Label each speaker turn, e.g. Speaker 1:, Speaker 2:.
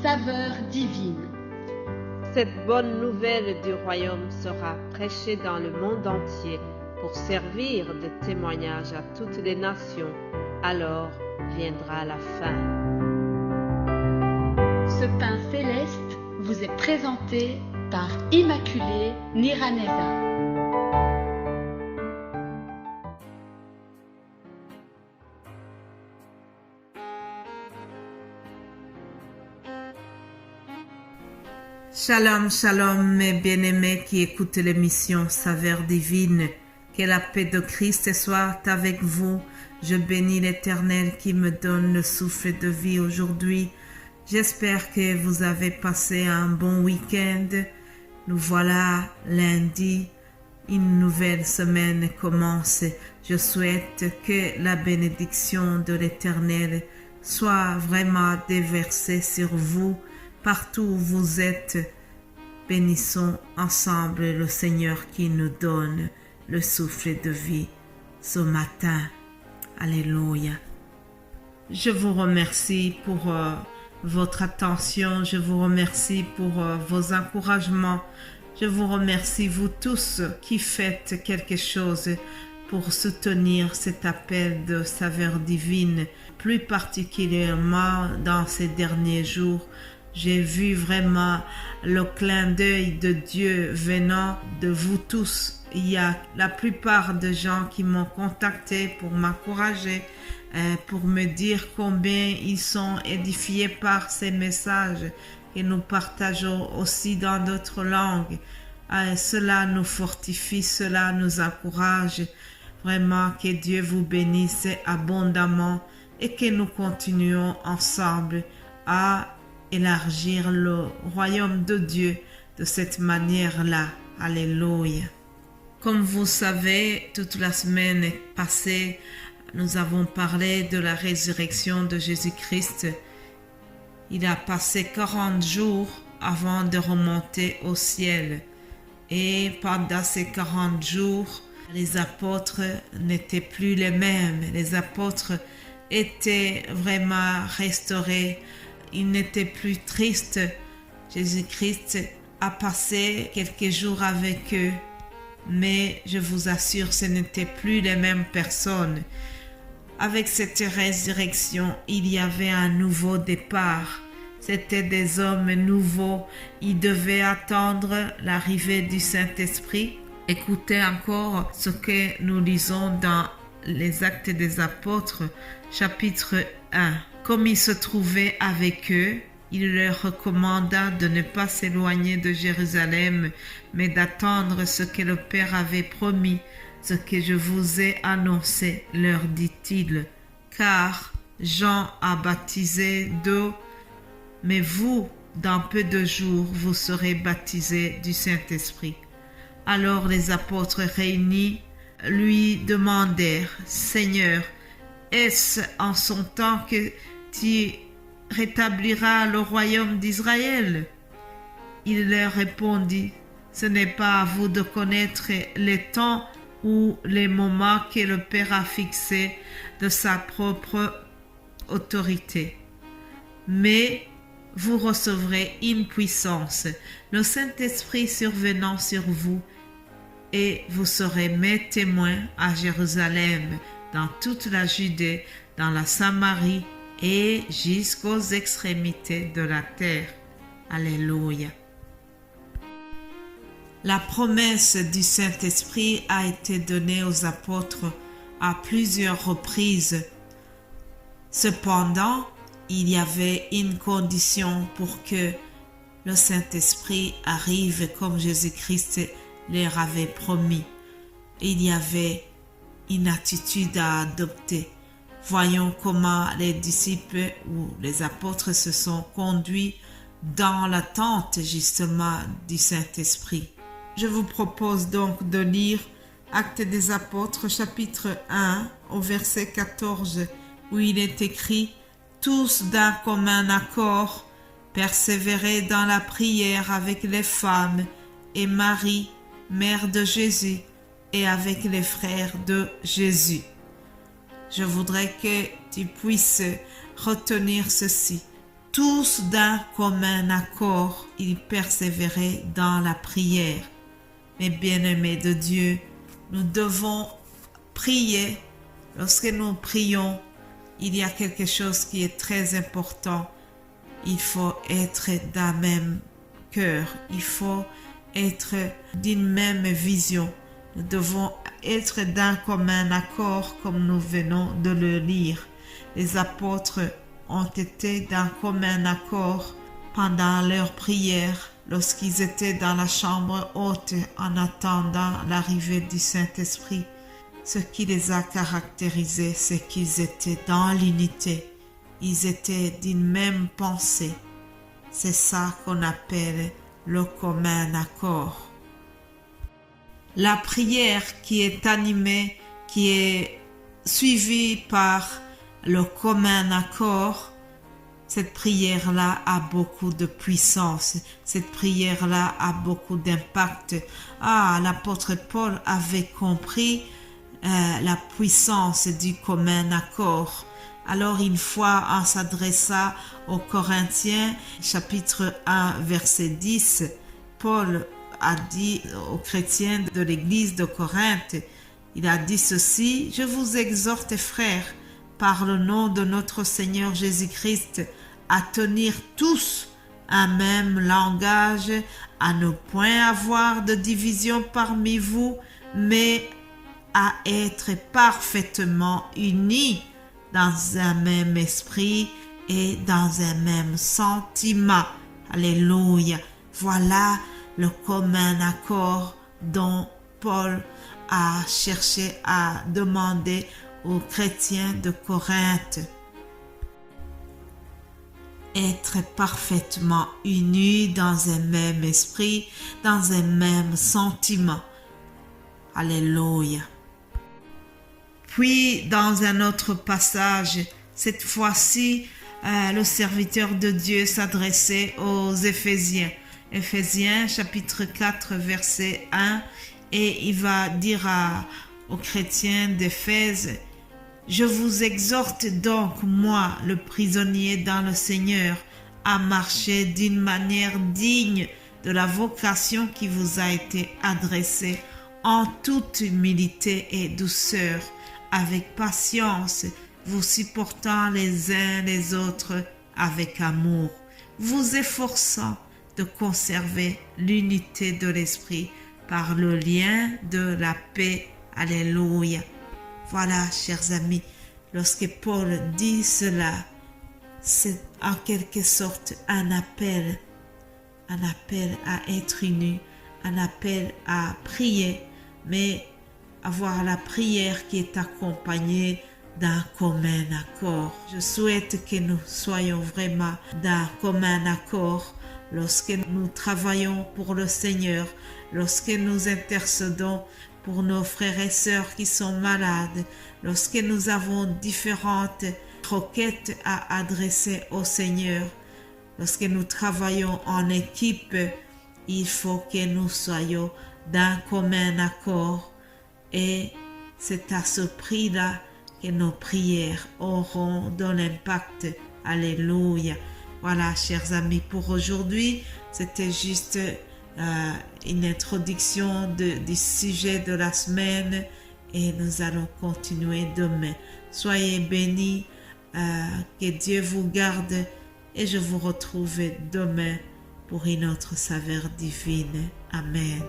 Speaker 1: saveur divine.
Speaker 2: Cette bonne nouvelle du royaume sera prêchée dans le monde entier pour servir de témoignage à toutes les nations. Alors viendra la fin.
Speaker 1: Ce pain céleste vous est présenté par Immaculée Niraneza.
Speaker 3: Shalom, shalom, mes bien-aimés qui écoutent l'émission Saveur divine. Que la paix de Christ soit avec vous. Je bénis l'Éternel qui me donne le souffle de vie aujourd'hui. J'espère que vous avez passé un bon week-end. Nous voilà lundi. Une nouvelle semaine commence. Je souhaite que la bénédiction de l'Éternel soit vraiment déversée sur vous. Partout où vous êtes, bénissons ensemble le Seigneur qui nous donne le souffle de vie ce matin. Alléluia. Je vous remercie pour votre attention. Je vous remercie pour vos encouragements. Je vous remercie vous tous qui faites quelque chose pour soutenir cet appel de saveur divine. Plus particulièrement dans ces derniers jours, j'ai vu vraiment le clin d'œil de Dieu venant de vous tous. Il y a la plupart de gens qui m'ont contacté pour m'encourager, pour me dire combien ils sont édifiés par ces messages que nous partageons aussi dans d'autres langues. Cela nous fortifie, cela nous encourage. Vraiment que Dieu vous bénisse abondamment et que nous continuons ensemble à élargir le royaume de Dieu de cette manière-là. Alléluia. Comme vous savez, toute la semaine passée, nous avons parlé de la résurrection de Jésus-Christ. Il a passé 40 jours avant de remonter au ciel. Et pendant ces 40 jours, les apôtres n'étaient plus les mêmes. Les apôtres étaient vraiment restaurés. Ils n'étaient plus tristes. Jésus-Christ a passé quelques jours avec eux, mais je vous assure, ce n'étaient plus les mêmes personnes. Avec cette résurrection, il y avait un nouveau départ. C'étaient des hommes nouveaux. Ils devaient attendre l'arrivée du Saint-Esprit. Écoutez encore ce que nous lisons dans les Actes des Apôtres, chapitre 1. Comme il se trouvait avec eux, il leur recommanda de ne pas s'éloigner de Jérusalem, mais d'attendre ce que le Père avait promis, ce que je vous ai annoncé, leur dit-il. Car Jean a baptisé d'eau, mais vous, dans peu de jours, vous serez baptisés du Saint-Esprit. Alors les apôtres réunis lui demandèrent, « Seigneur, est-ce en son temps que tu rétabliras le royaume d'Israël ?» Il leur répondit, « Ce n'est pas à vous de connaître les temps ou les moments que le Père a fixés de sa propre autorité. Mais vous recevrez une puissance, le Saint-Esprit survenant sur vous, et vous serez mes témoins à Jérusalem, dans toute la Judée, dans la Samarie et jusqu'aux extrémités de la terre. » Alléluia. La promesse du Saint-Esprit a été donnée aux apôtres à plusieurs reprises. Cependant, il y avait une condition pour que le Saint-Esprit arrive comme Jésus-Christ leur avait promis. Il y avait une attitude à adopter. Voyons comment les disciples ou les apôtres se sont conduits dans l'attente justement du Saint-Esprit. Je vous propose donc de lire Actes des Apôtres chapitre 1 au verset 14 où il est écrit « Tous d'un commun accord persévéraient dans la prière avec les femmes et Marie, mère de Jésus, et avec les frères de Jésus. » Je voudrais que tu puisses retenir ceci. tous d'un commun accord, ils persévéraient dans la prière. Mes bien-aimés de Dieu, nous devons prier. Lorsque nous prions, il y a quelque chose qui est très important. Il faut être d'un même cœur. Il faut être d'une même vision. Nous devons être d'un commun accord comme nous venons de le lire. Les apôtres ont été d'un commun accord pendant leur prière lorsqu'ils étaient dans la chambre haute en attendant l'arrivée du Saint-Esprit. Ce qui les a caractérisés, c'est qu'ils étaient dans l'unité. Ils étaient d'une même pensée. C'est ça qu'on appelle le commun accord. La prière qui est animée, qui est suivie par le commun accord, cette prière-là a beaucoup de puissance. Cette prière-là a beaucoup d'impact. L'apôtre Paul avait compris la puissance du commun accord. Alors une fois, en s'adressant aux Corinthiens, chapitre 1, verset 10, Paul a dit aux chrétiens de l'église de Corinthe, il a dit ceci: « Je vous exhorte, frères, par le nom de notre Seigneur Jésus-Christ, à tenir tous un même langage, à ne point avoir de division parmi vous, mais à être parfaitement unis dans un même esprit et dans un même sentiment. » Alléluia. Voilà le commun accord dont Paul a cherché à demander aux chrétiens de Corinthe. Être parfaitement unis dans un même esprit, dans un même sentiment. Alléluia. Puis, dans un autre passage, cette fois-ci, le serviteur de Dieu s'adressait aux Éphésiens. Éphésiens, chapitre 4, verset 1, et il va dire aux chrétiens d'Éphèse: « Je vous exhorte donc, moi, le prisonnier dans le Seigneur, à marcher d'une manière digne de la vocation qui vous a été adressée, en toute humilité et douceur, avec patience, vous supportant les uns les autres avec amour, vous efforçant de conserver l'unité de l'esprit par le lien de la paix. » Alléluia. Voilà, chers amis, lorsque Paul dit cela, c'est en quelque sorte un appel à être unis, un appel à prier, mais avoir la prière qui est accompagnée d'un commun accord. Je souhaite que nous soyons vraiment d'un commun accord lorsque nous travaillons pour le Seigneur, lorsque nous intercédons pour nos frères et sœurs qui sont malades, lorsque nous avons différentes requêtes à adresser au Seigneur, lorsque nous travaillons en équipe, il faut que nous soyons d'un commun accord, et c'est à ce prix-là que nos prières auront de l'impact. Alléluia. Voilà, chers amis, pour aujourd'hui, c'était juste une introduction du sujet de la semaine, et nous allons continuer demain. Soyez bénis, que Dieu vous garde, et je vous retrouve demain pour une autre saveur divine. Amen.